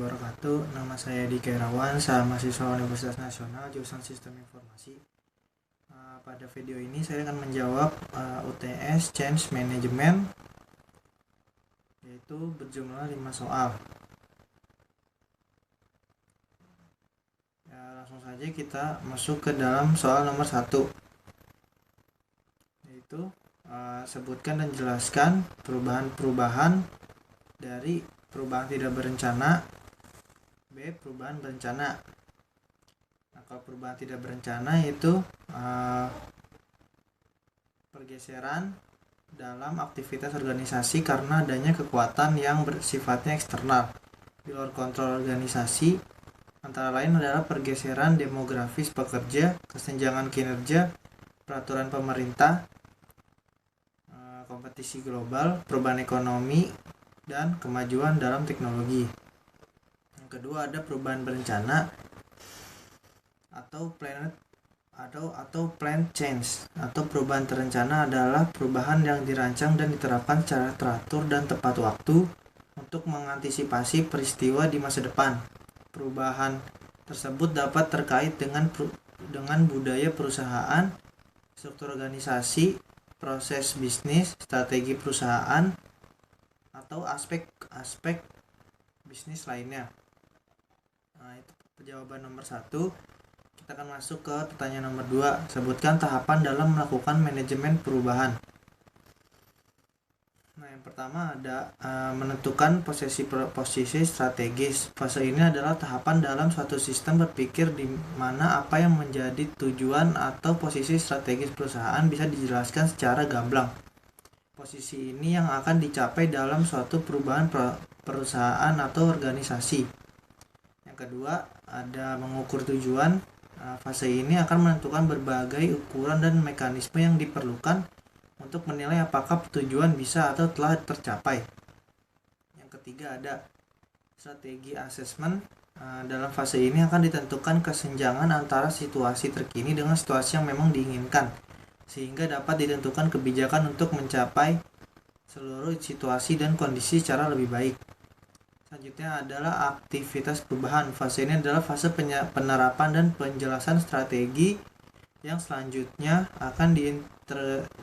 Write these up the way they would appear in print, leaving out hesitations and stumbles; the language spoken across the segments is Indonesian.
wabarakatuh. Nama saya Dika Irawan, saya mahasiswa Universitas Nasional jurusan Sistem Informasi. Pada video ini saya akan menjawab UTS Change Management, yaitu berjumlah 5 soal. Langsung saja kita masuk ke dalam soal nomor 1, yaitu sebutkan dan jelaskan perubahan-perubahan dari perubahan tidak berencana, B. Perubahan berencana. Nah, kalau perubahan tidak berencana itu pergeseran dalam aktivitas organisasi karena adanya kekuatan yang bersifatnya eksternal di luar kontrol organisasi, antara lain adalah pergeseran demografis pekerja, kesenjangan kinerja, peraturan pemerintah, kompetisi global, perubahan ekonomi, dan kemajuan dalam teknologi. Yang kedua ada perubahan berencana atau planned change. Atau perubahan terencana adalah perubahan yang dirancang dan diterapkan secara teratur dan tepat waktu untuk mengantisipasi peristiwa di masa depan. Perubahan tersebut dapat terkait dengan budaya perusahaan, struktur organisasi, proses bisnis, strategi perusahaan, atau aspek bisnis lainnya. Nah, itu jawaban nomor 1. Kita akan masuk ke pertanyaan nomor 2. Sebutkan tahapan dalam melakukan manajemen perubahan. Nah, yang pertama ada menentukan posisi strategis. Fase ini adalah tahapan dalam suatu sistem berpikir di mana apa yang menjadi tujuan atau posisi strategis perusahaan bisa dijelaskan secara gamblang. Posisi ini yang akan dicapai dalam suatu perubahan perusahaan atau organisasi. Yang kedua, ada mengukur tujuan. Fase ini akan menentukan berbagai ukuran dan mekanisme yang diperlukan untuk menilai apakah tujuan bisa atau telah tercapai. Yang ketiga, ada strategi assessment. Dalam fase ini akan ditentukan kesenjangan antara situasi terkini dengan situasi yang memang diinginkan, sehingga dapat ditentukan kebijakan untuk mencapai seluruh situasi dan kondisi secara lebih baik. Selanjutnya adalah aktivitas perubahan. Fase ini adalah fase penerapan dan penjelasan strategi yang selanjutnya akan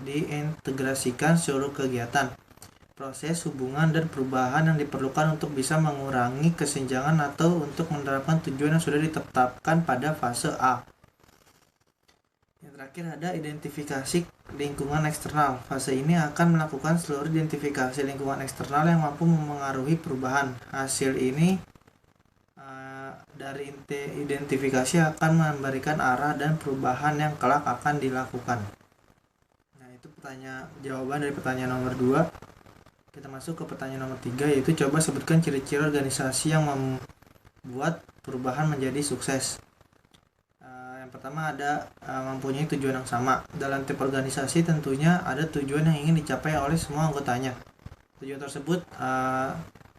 diintegrasikan seluruh kegiatan, proses, hubungan, dan perubahan yang diperlukan untuk bisa mengurangi kesenjangan atau untuk menerapkan tujuan yang sudah ditetapkan pada fase A. Yang terakhir ada identifikasi lingkungan eksternal. Fase ini akan melakukan seluruh identifikasi lingkungan eksternal yang mampu memengaruhi perubahan. Hasil ini dari identifikasi akan memberikan arah dan perubahan yang kelak akan dilakukan. Nah, itu jawaban dari pertanyaan nomor 2. Kita masuk ke pertanyaan nomor 3, yaitu coba sebutkan ciri-ciri organisasi yang membuat perubahan menjadi sukses. Yang pertama ada mempunyai tujuan yang sama. Dalam tiap organisasi tentunya ada tujuan yang ingin dicapai oleh semua anggotanya. Tujuan tersebut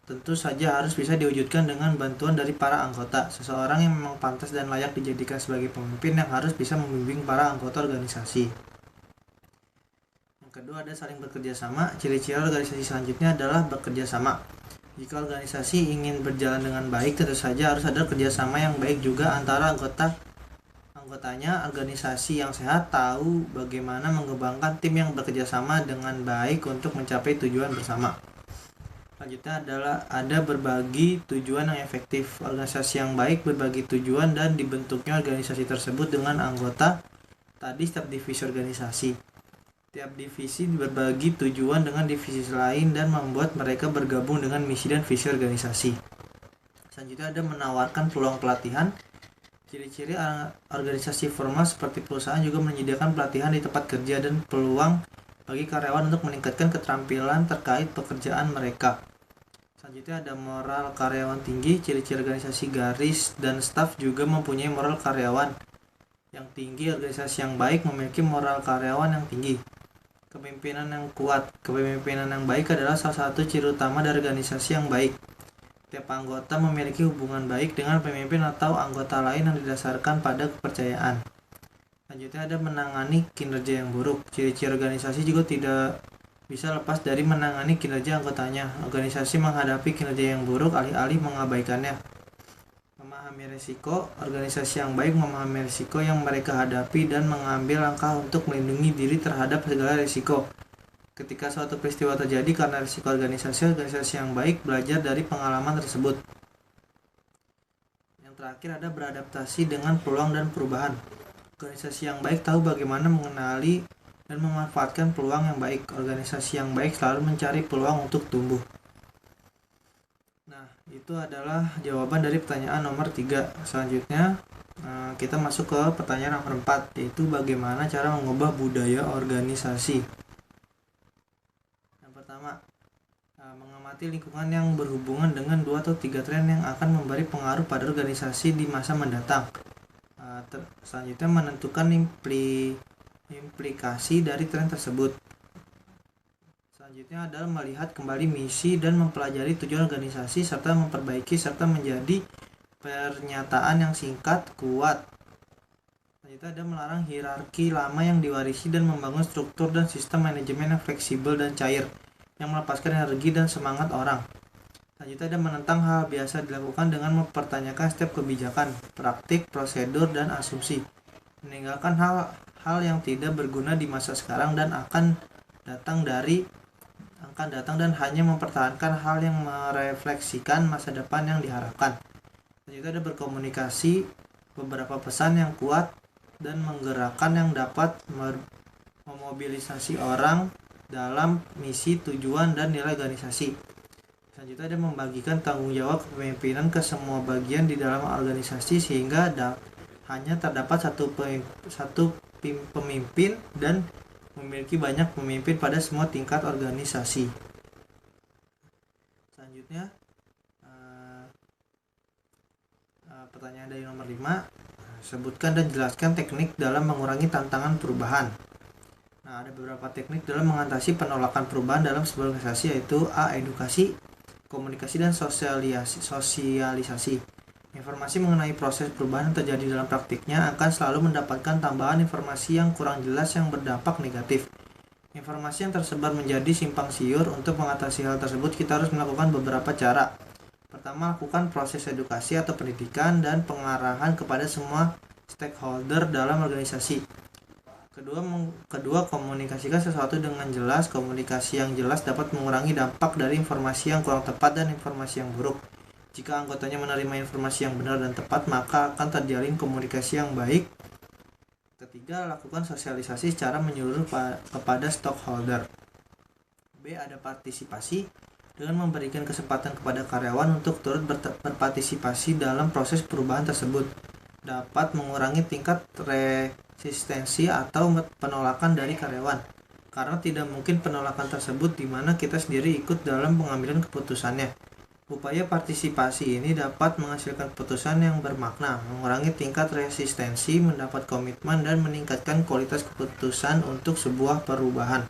tentu saja harus bisa diwujudkan dengan bantuan dari para anggota. Seseorang yang memang pantas dan layak dijadikan sebagai pemimpin yang harus bisa membimbing para anggota organisasi. Yang kedua ada saling bekerja sama. Ciri-ciri organisasi selanjutnya adalah bekerja sama. Jika organisasi ingin berjalan dengan baik, tentu saja harus ada kerjasama yang baik juga antara anggotanya. Organisasi yang sehat tahu bagaimana mengembangkan tim yang bekerja sama dengan baik untuk mencapai tujuan bersama. Selanjutnya adalah ada berbagi tujuan yang efektif. Organisasi yang baik berbagi tujuan dan dibentuknya organisasi tersebut dengan anggota tadi setiap divisi organisasi. Tiap divisi berbagi tujuan dengan divisi lain dan membuat mereka bergabung dengan misi dan visi organisasi. Selanjutnya ada menawarkan peluang pelatihan. Ciri-ciri organisasi formal seperti perusahaan juga menyediakan pelatihan di tempat kerja dan peluang bagi karyawan untuk meningkatkan keterampilan terkait pekerjaan mereka. Selanjutnya ada moral karyawan tinggi. Ciri-ciri organisasi garis dan staf juga mempunyai moral karyawan yang tinggi. Organisasi yang baik memiliki moral karyawan yang tinggi. Kepemimpinan yang kuat. Kepemimpinan yang baik adalah salah satu ciri utama dari organisasi yang baik. Tiap anggota memiliki hubungan baik dengan pemimpin atau anggota lain yang didasarkan pada kepercayaan. Selanjutnya ada menangani kinerja yang buruk. Ciri-ciri organisasi juga tidak bisa lepas dari menangani kinerja anggotanya. Organisasi menghadapi kinerja yang buruk alih-alih mengabaikannya. memahami risiko. Organisasi yang baik memahami risiko yang mereka hadapi dan mengambil langkah untuk melindungi diri terhadap segala risiko. Ketika suatu peristiwa terjadi karena risiko organisasi yang baik belajar dari pengalaman tersebut. Yang terakhir ada beradaptasi dengan peluang dan perubahan. Organisasi yang baik tahu bagaimana mengenali dan memanfaatkan peluang yang baik. Organisasi yang baik selalu mencari peluang untuk tumbuh. Nah, itu adalah jawaban dari pertanyaan nomor 3. Selanjutnya kita masuk ke pertanyaan nomor 4, yaitu bagaimana cara mengubah budaya organisasi. Yang pertama, mengamati lingkungan yang berhubungan dengan 2 atau 3 tren yang akan memberi pengaruh pada organisasi di masa mendatang. Selanjutnya, menentukan implikasi dari tren tersebut. Selanjutnya adalah melihat kembali misi dan mempelajari tujuan organisasi serta memperbaiki serta menjadi pernyataan yang singkat, kuat. Selanjutnya ada melarang hierarki lama yang diwarisi dan membangun struktur dan sistem manajemen yang fleksibel dan cair yang melepaskan energi dan semangat orang. Selanjutnya ada menentang hal biasa dilakukan dengan mempertanyakan setiap kebijakan, praktik, prosedur, dan asumsi. Meninggalkan hal yang tidak berguna di masa sekarang dan akan datang dan hanya mempertahankan hal yang merefleksikan masa depan yang diharapkan. Selanjutnya ada berkomunikasi, beberapa pesan yang kuat dan menggerakkan yang dapat memobilisasi orang dalam misi, tujuan, dan nilai organisasi. Selanjutnya ada membagikan tanggung jawab kepemimpinan ke semua bagian di dalam organisasi sehingga hanya terdapat satu pemimpin dan memiliki banyak pemimpin pada semua tingkat organisasi. Selanjutnya pertanyaan dari nomor 5, sebutkan dan jelaskan teknik dalam mengurangi tantangan perubahan. Nah, ada beberapa teknik dalam mengatasi penolakan perubahan dalam sebuah organisasi, yaitu A. Edukasi, komunikasi, dan sosialisasi. Informasi mengenai proses perubahan yang terjadi dalam praktiknya akan selalu mendapatkan tambahan informasi yang kurang jelas yang berdampak negatif. Informasi yang tersebar menjadi simpang siur. Untuk mengatasi hal tersebut, kita harus melakukan beberapa cara. Pertama, lakukan proses edukasi atau pendidikan dan pengarahan kepada semua stakeholder dalam organisasi. Kedua, komunikasikan sesuatu dengan jelas. Komunikasi yang jelas dapat mengurangi dampak dari informasi yang kurang tepat dan informasi yang buruk. Jika anggotanya menerima informasi yang benar dan tepat, maka akan terjalin komunikasi yang baik. Ketiga, lakukan sosialisasi secara menyeluruh kepada stakeholder. B. Ada partisipasi, dengan memberikan kesempatan kepada karyawan untuk turut berpartisipasi dalam proses perubahan tersebut. Dapat mengurangi tingkat resistensi atau penolakan dari karyawan. Karena tidak mungkin penolakan tersebut di mana kita sendiri ikut dalam pengambilan keputusannya. Upaya partisipasi ini dapat menghasilkan keputusan yang bermakna, mengurangi tingkat resistensi, mendapat komitmen, dan meningkatkan kualitas keputusan untuk sebuah perubahan.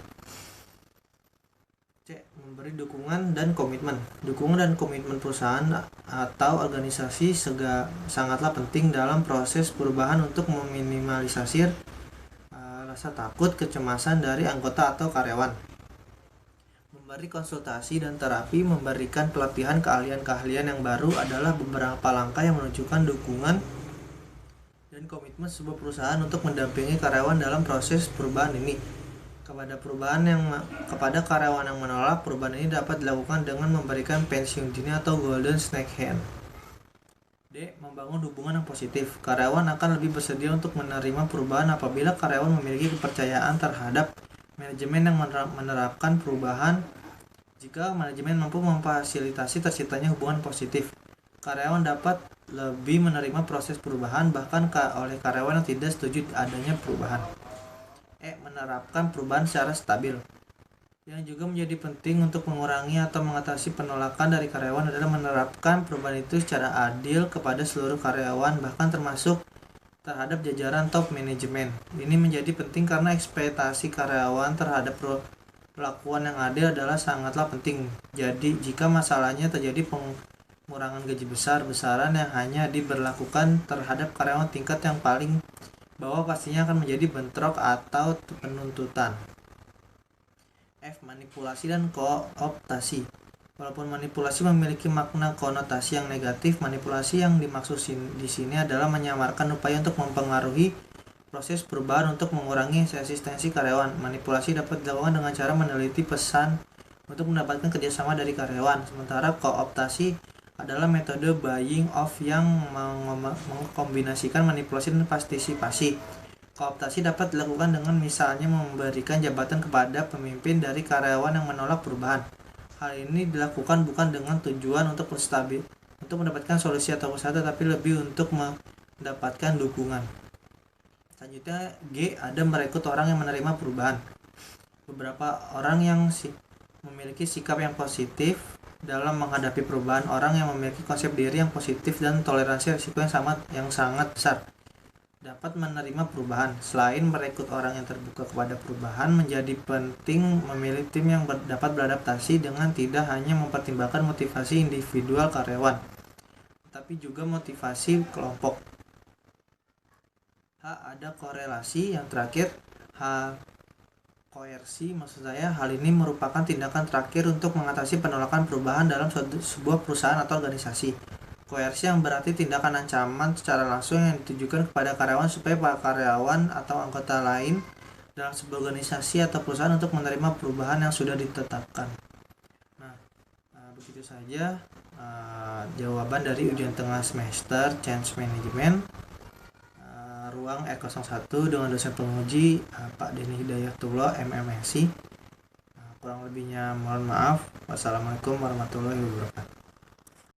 C. Memberi dukungan dan komitmen. Dukungan dan komitmen perusahaan atau organisasi sangatlah penting dalam proses perubahan untuk meminimalisir rasa takut, kecemasan dari anggota atau karyawan. Memberi konsultasi dan terapi, memberikan pelatihan keahlian-keahlian yang baru adalah beberapa langkah yang menunjukkan dukungan dan komitmen sebuah perusahaan untuk mendampingi karyawan dalam proses perubahan ini. Kepada karyawan yang menolak, perubahan ini dapat dilakukan dengan memberikan pensiun dini atau golden snake hand. D. Membangun hubungan yang positif. Karyawan akan lebih bersedia untuk menerima perubahan apabila karyawan memiliki kepercayaan terhadap manajemen yang menerapkan perubahan. Jika manajemen mampu memfasilitasi terciptanya hubungan positif, karyawan dapat lebih menerima proses perubahan bahkan oleh karyawan yang tidak setuju adanya perubahan. E. Menerapkan perubahan secara stabil. Yang juga menjadi penting untuk mengurangi atau mengatasi penolakan dari karyawan adalah menerapkan perubahan itu secara adil kepada seluruh karyawan, bahkan termasuk terhadap jajaran top manajemen. Ini menjadi penting karena ekspektasi karyawan terhadap perlakuan yang adil adalah sangatlah penting. Jadi, jika masalahnya terjadi pengurangan gaji besar-besaran yang hanya diberlakukan terhadap karyawan tingkat yang paling bawah, pastinya akan menjadi bentrok atau penuntutan. F. Manipulasi dan kooptasi. Walaupun manipulasi memiliki makna konotasi yang negatif, manipulasi yang dimaksud di sini adalah menyamarkan upaya untuk mempengaruhi proses perubahan untuk mengurangi resistensi karyawan. Manipulasi dapat dilakukan dengan cara meneliti pesan untuk mendapatkan kerjasama dari karyawan. Sementara kooptasi adalah metode buying off yang mengkombinasikan manipulasi dan partisipasi. Kooptasi dapat dilakukan dengan misalnya memberikan jabatan kepada pemimpin dari karyawan yang menolak perubahan. Hal ini dilakukan bukan dengan tujuan untuk mendapatkan solusi atau usaha, tetapi lebih untuk mendapatkan dukungan. Selanjutnya G, ada merekrut orang yang menerima perubahan. Beberapa orang yang memiliki sikap yang positif dalam menghadapi perubahan. Orang yang memiliki konsep diri yang positif dan toleransi risiko yang sangat besar dapat menerima perubahan. Selain merekrut orang yang terbuka kepada perubahan, menjadi penting memilih tim yang dapat beradaptasi dengan tidak hanya mempertimbangkan motivasi individual karyawan, tapi juga motivasi kelompok. H, ada korelasi. Yang terakhir H, koersi. Maksud saya, hal ini merupakan tindakan terakhir untuk mengatasi penolakan perubahan dalam sebuah perusahaan atau organisasi. Koersi yang berarti tindakan ancaman secara langsung yang ditujukan kepada karyawan supaya para karyawan atau anggota lain dalam sebuah organisasi atau perusahaan untuk menerima perubahan yang sudah ditetapkan. Nah, begitu saja jawaban dari ujian tengah semester Change Management ruang R01 dengan dosen penguji Pak Denny Hidayatullah MMSI. Kurang lebihnya mohon maaf. Wassalamualaikum warahmatullahi wabarakatuh.